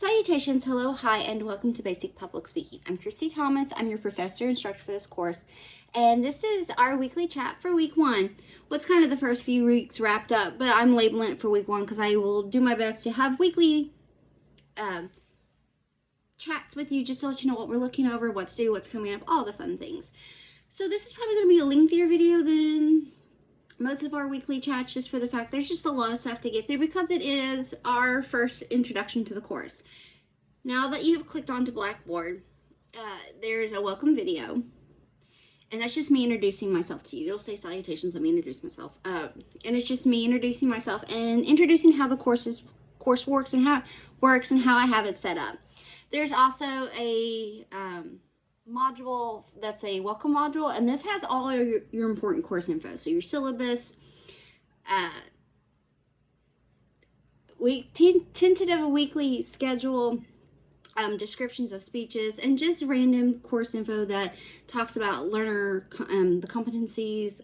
Salutations, hello, hi, and welcome to Basic Public Speaking. I'm Christy Thomas. I'm your professor instructor for this course, and this is our weekly chat for week 1. Well, it's kind of the first few weeks wrapped up, but I'm labeling it for week 1 because I will do my best to have weekly chats with you just to let you know what we're looking over, what to do, what's coming up, all the fun things. So this is probably going to be a lengthier video than most of our weekly chats, just for the fact there's just a lot of stuff to get through because it is our first introduction to the course. Now that you've clicked onto Blackboard, there's a welcome video, and that's just me introducing myself to you. It'll say salutations, let me introduce myself, and it's just me introducing myself and introducing how the course works and how I have it set up. There's also a module that's a welcome module, and this has all of your important course info. So your syllabus, tentative weekly schedule, descriptions of speeches, and just random course info that talks about learner, the competencies,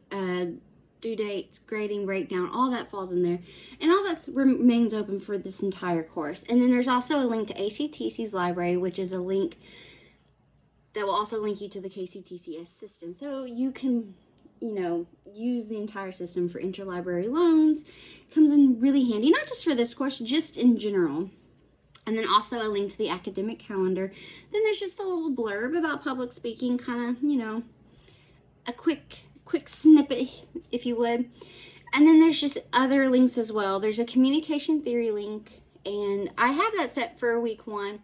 due dates, grading, breakdown, all that falls in there. And all that remains open for this entire course. And then there's also a link to ACTC's library, which is a link that will also link you to the KCTCS system. So you can, use the entire system for interlibrary loans. It comes in really handy, not just for this course, just in general. And then also a link to the academic calendar. Then there's just a little blurb about public speaking, kind of, a quick snippet, if you would. And then there's just other links as well. There's a communication theory link, and I have that set for week 1.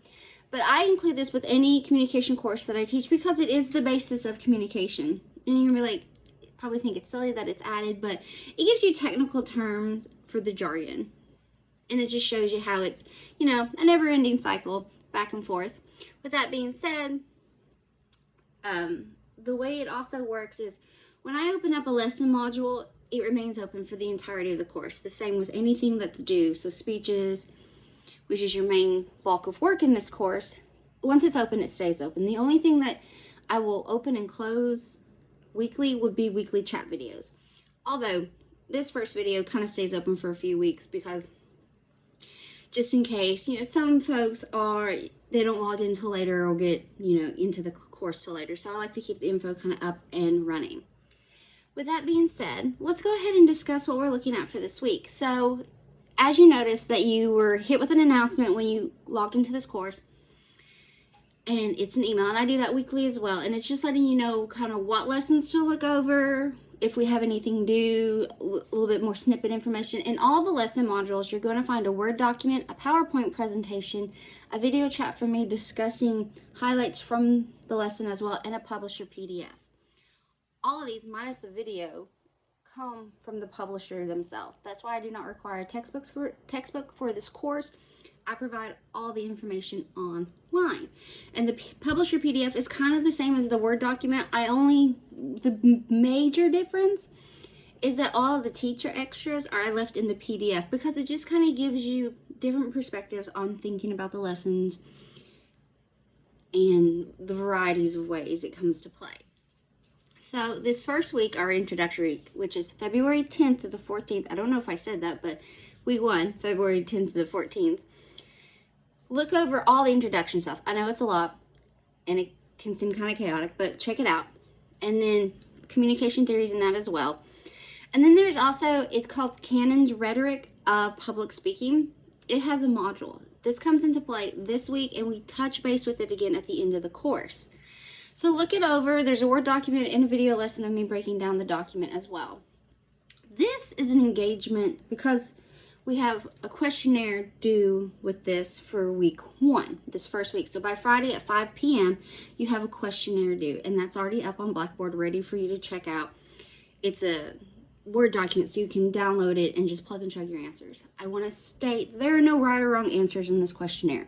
But I include this with any communication course that I teach because it is the basis of communication. And you're like, probably think it's silly that it's added, but it gives you technical terms for the jargon. And it just shows you how it's, a never-ending cycle back and forth. With that being said, the way it also works is when I open up a lesson module, it remains open for the entirety of the course. The same with anything that's due. So speeches, which is your main bulk of work in this course, once it's open, it stays open. The only thing that I will open and close weekly would be weekly chat videos. Although this first video kind of stays open for a few weeks because just in case, some folks they don't log in till later or get, into the course till later. So I like to keep the info kind of up and running. With that being said, let's go ahead and discuss what we're looking at for this week. So as you noticed that you were hit with an announcement when you logged into this course, and it's an email, and I do that weekly as well, and it's just letting you know kind of what lessons to look over, if we have anything due, a little bit more snippet information. In all the lesson modules, you're going to find a Word document, a PowerPoint presentation, a video chat from me discussing highlights from the lesson as well, and a publisher PDF. All of these, minus the video, come from the publisher themselves. That's why I do not require a textbook for this course. I provide all the information online. And the publisher PDF is kind of the same as the Word document. The major difference is that all of the teacher extras are left in the PDF because it just kind of gives you different perspectives on thinking about the lessons and the varieties of ways it comes to play. So this first week, our introductory week, which is February 10th to the 14th. I don't know if I said that, but week 1, February 10th to the 14th. Look over all the introduction stuff. I know it's a lot, and it can seem kind of chaotic, but check it out. And then communication theories in that as well. And then there's also, it's called Canon's Rhetoric of Public Speaking. It has a module. This comes into play this week, and we touch base with it again at the end of the course. So look it over. There's a Word document and a video lesson of me breaking down the document as well. This is an engagement because we have a questionnaire due with this for week 1, this first week. So by Friday at 5 p.m., you have a questionnaire due, and that's already up on Blackboard, ready for you to check out. It's a Word document, so you can download it and just plug and chug your answers. I want to state there are no right or wrong answers in this questionnaire.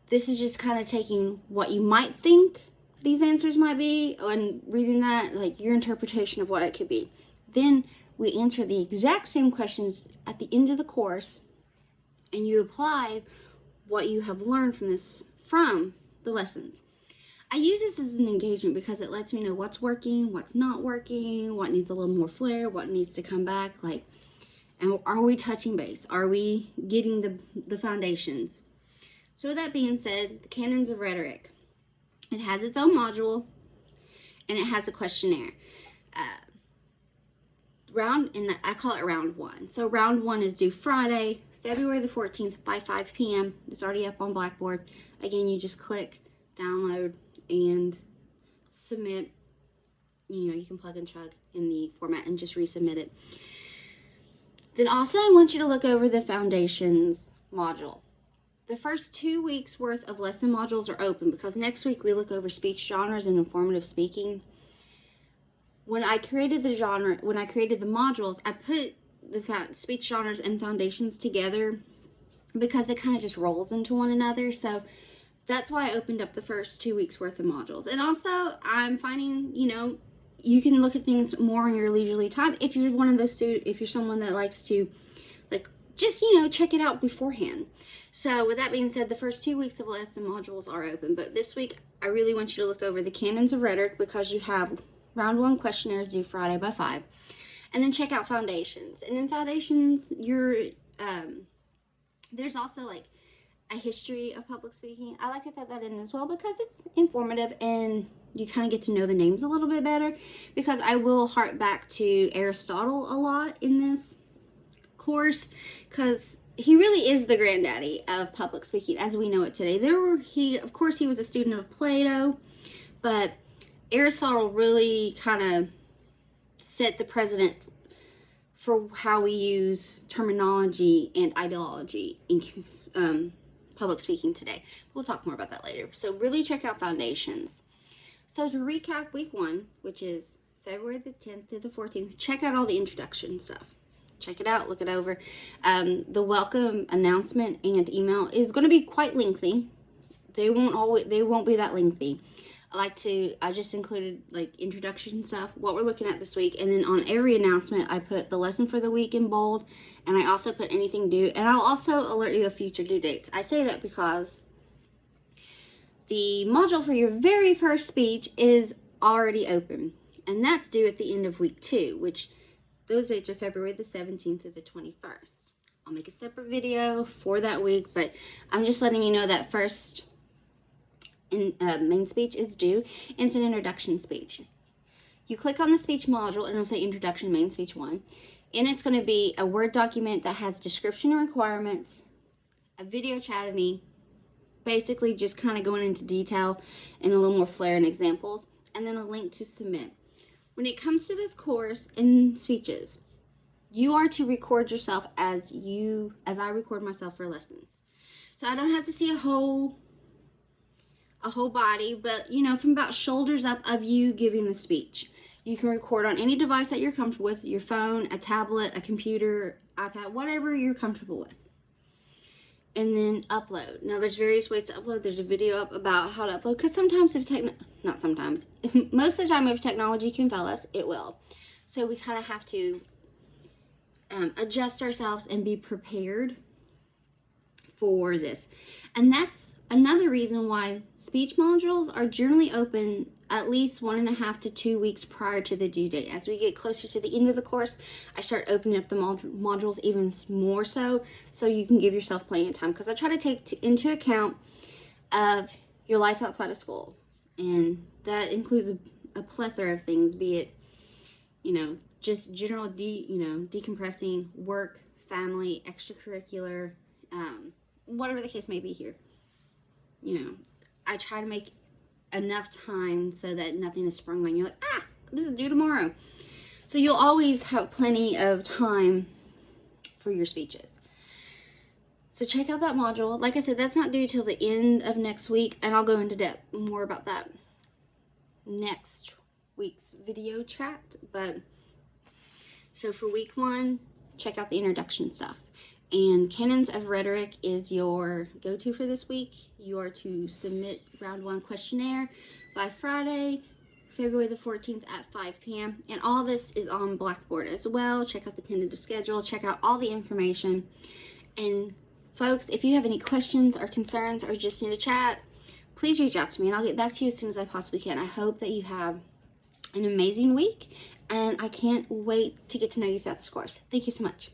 This is just kind of taking what you might think these answers might be and reading that, like your interpretation of what it could be. Then we answer the exact same questions at the end of the course, and you apply what you have learned from the lessons. I use this as an engagement because it lets me know what's working, what's not working, what needs a little more flair, what needs to come back, and are we touching base? Are we getting the foundations? So with that being said, the Canons of Rhetoric. It has its own module, and it has a questionnaire. I call it round 1. So round 1 is due Friday, February the 14th by 5 p.m. It's already up on Blackboard. Again, you just click download and submit. You can plug and chug in the format and just resubmit it. Then also I want you to look over the Foundations module. The first 2 weeks worth of lesson modules are open because next week we look over speech genres and informative speaking. When I created the modules, I put the speech genres and foundations together because it kind of just rolls into one another. So that's why I opened up the first 2 weeks worth of modules. And also I'm finding, you can look at things more on your leisurely time if you're one of those students, if you're someone that likes to just check it out beforehand. So with that being said, the first 2 weeks of lesson modules are open, but this week I really want you to look over the Canons of Rhetoric because you have round 1 questionnaires due Friday by 5, and then check out Foundations. And in Foundations, there's also like a history of public speaking. I like to throw that in as well because it's informative and you kind of get to know the names a little bit better, because I will harp back to Aristotle a lot in this course because he really is the granddaddy of public speaking as we know it today. Of course he was a student of Plato, but Aristotle really kind of set the precedent for how we use terminology and ideology in public speaking today. We'll talk more about that later. So really check out Foundations. So to recap week 1, which is February the 10th through the 14th, check out all the introduction stuff. Check it out, look it over. The welcome announcement and email is going to be quite lengthy. They won't be that lengthy. I just included like introduction stuff, what we're looking at this week, and then on every announcement I put the lesson for the week in bold, and I also put anything due, and I'll also alert you of future due dates. I say that because the module for your very first speech is already open, and that's due at the end of week 2, which those dates are February the 17th through the 21st. I'll make a separate video for that week, but I'm just letting you know that first main speech is due. It's an introduction speech. You click on the speech module and it'll say introduction main speech 1. And it's going to be a Word document that has description and requirements, a video chat of me, basically just kind of going into detail and a little more flair and examples, and then a link to submit. When it comes to this course in speeches, you are to record yourself as I record myself for lessons. So I don't have to see a whole body, but from about shoulders up of you giving the speech. You can record on any device that you're comfortable with, your phone, a tablet, a computer, iPad, whatever you're comfortable with. And then upload. Now there's various ways to upload. There's a video up about how to upload, because most of the time if technology can fail us, it will. So we kind of have to adjust ourselves and be prepared for this. And that's another reason why speech modules are generally open at least 1.5 to 2 weeks prior to the due date. As we get closer to the end of the course, I start opening up the modules even more so you can give yourself plenty of time, because I try to take into account of your life outside of school, and that includes a plethora of things, be it just general decompressing, work, family, extracurricular, whatever the case may be here. I try to make enough time so that nothing is sprung on you like, this is due tomorrow. So you'll always have plenty of time for your speeches. So check out that module. Like I said, that's not due till the end of next week, and I'll go into depth more about that next week's video chat. But so for week 1, check out the introduction stuff. And Canons of Rhetoric is your go-to for this week. You are to submit round 1 questionnaire by Friday, February the 14th at 5 p.m. And all this is on Blackboard as well. Check out the tentative schedule. Check out all the information. And folks, if you have any questions or concerns or just need a chat, please reach out to me and I'll get back to you as soon as I possibly can. I hope that you have an amazing week, and I can't wait to get to know you throughout this course. Thank you so much.